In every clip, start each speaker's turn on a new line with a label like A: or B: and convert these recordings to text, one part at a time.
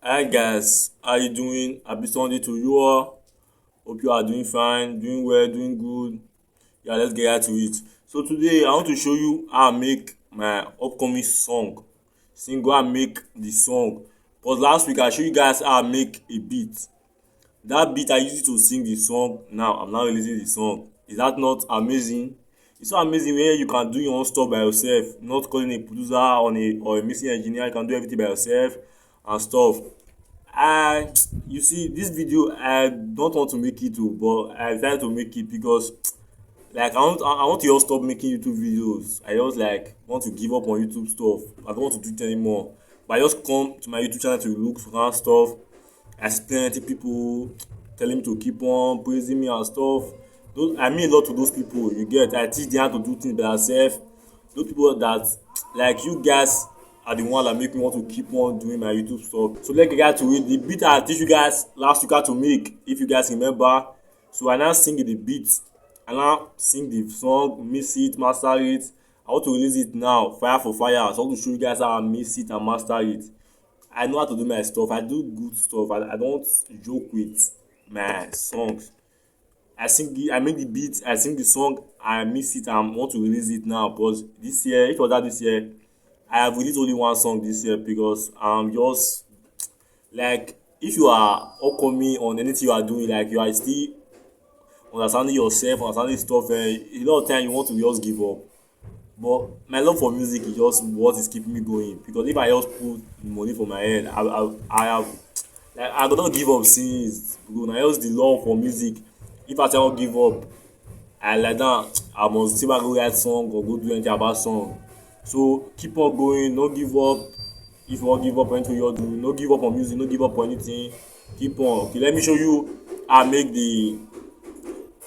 A: Hi guys, how you doing? Happy Sunday to you all. Hope you are doing fine, doing well, doing good. Yeah, let's get right to it. So today I want to show you how I make my upcoming song. Single I make the song. But last week I showed you guys how I make a beat. That beat I use it to sing the song. Now I'm now releasing the song. Is that not amazing? It's so amazing when you can do your own stuff by yourself, not calling a producer or a mixing engineer. You can do everything by yourself and stuff. I you see this video I don't want to make it too, but I decided to make it because like I want to just stop making YouTube videos. I just like want to give up on YouTube stuff. I don't want to do it anymore. But I just come to my YouTube channel to look for kind of stuff. I see plenty people telling me to keep on praising me and stuff. Those, I mean a lot to those people. You get, I teach them how to do things by themselves. Those people that like you guys are the one that make me want to keep on doing my YouTube stuff. So let's get to it. The beat I teach you guys last week how to make, if you guys remember. So I now sing the beat. I now sing the song, mix it, master it. I want to release it now, fire for fire. So I want to show you guys how I mix it and master it. I know how to do my stuff. I do good stuff. I don't joke with my songs. I make the beat, I sing the song, I mix it and want to release it now. Because this year, if it was that this year, I have released only one song this year because I'm just like if you are upcoming on anything you are doing, like you are still understanding yourself, understanding stuff, a lot of time you want to just give up. But my love for music is just what is keeping me going. Because if I just put money for my head, I have like I don't give up since because na just the love for music. If I tell give up, I like that I must still go write song or go do anything about song. So keep on going, no give up. If you wan give up on anything you wan do, no give up on music, no give up on anything. Keep on. Okay, let me show you how I make the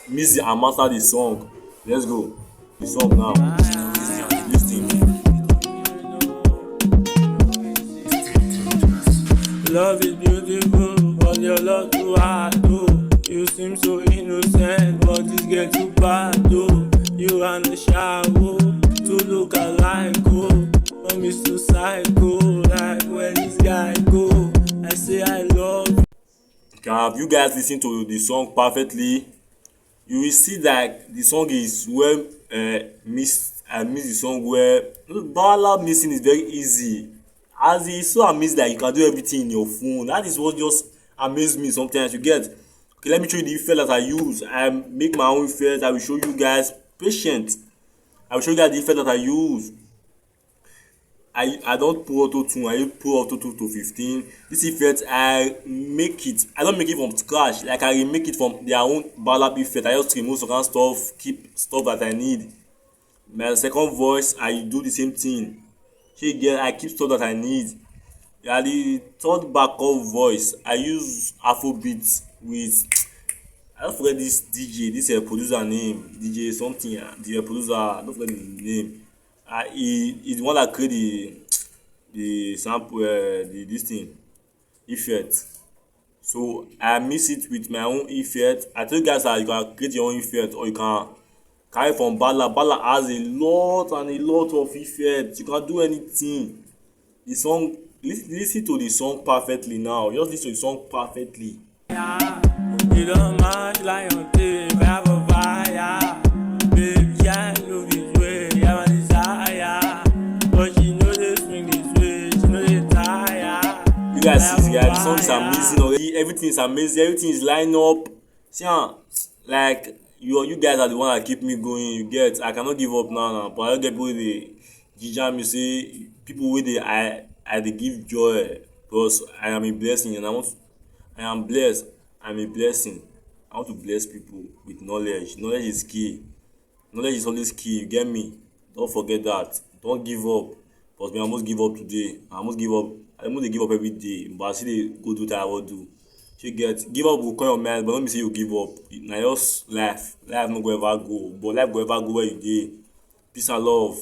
A: music and master the song. Let's go. The song now. Lis ten.
B: Love is beautiful, but your love too hard, oh. You seem so innocent, but this get too bad, oh. You and the shower, to look alike, oh. But me so psycho, like where this guy go. I say I love.
A: Have you guys lis ten to the song perfectly? You will see that the song is well mixed. I mix the song well. Ballad mixing is very easy. As it's so amazing that you can do everything in your phone. That is what just amaze me sometimes. You get. Okay, let me show you the effect that I use. I make my own effect. I will show you guys. Patient. I will show you guys the effect that I use. I don't put auto tune. I use put auto tune to 15. This effect I make it. I don't make it from scratch. Like I remake it from their own ballad effect. I just remove some kind of stuff, keep stuff that I need. My second voice I do the same thing. Shey you get, I keep stuff that I need. Yeah, the third backup voice I use Afrobeat with I don't forget this DJ, this producer name, DJ something, the producer, I don't forget the name. He's the one that create the sample, the this thing, effect. So I mix it with my own effect. I tell you guys that you can create your own effect or you can carry from Bala. Bala has a lot and a lot of effects. You can do anything. The song, listen to the song perfectly now. Just listen to the song perfectly.
B: You don't mind like on tape, I have a fire. Baby, I know this way, I have a desire. But she know they swing this way, she know they tire.
A: You guys see, guys, the song is amazing already. Everything is amazing. Everything is lined up. See, like you guys are the one that keep me going. You get, I cannot give up now. But I don't get people dey ginger me say people wey dey I dey give joy because I am a blessing and I am blessed. I'm a blessing. I want to bless people with knowledge. Knowledge is key. Knowledge is always key. You get me? Don't forget that. Don't give up. Because me, I almost give up today. I almost give up. I almost dey give up every day. But I still dey go do what I wan do. You get, give up will come your mind, but don't be say you give up. Na just life. Life no go ever go. But life go ever go where you dey. Peace and love.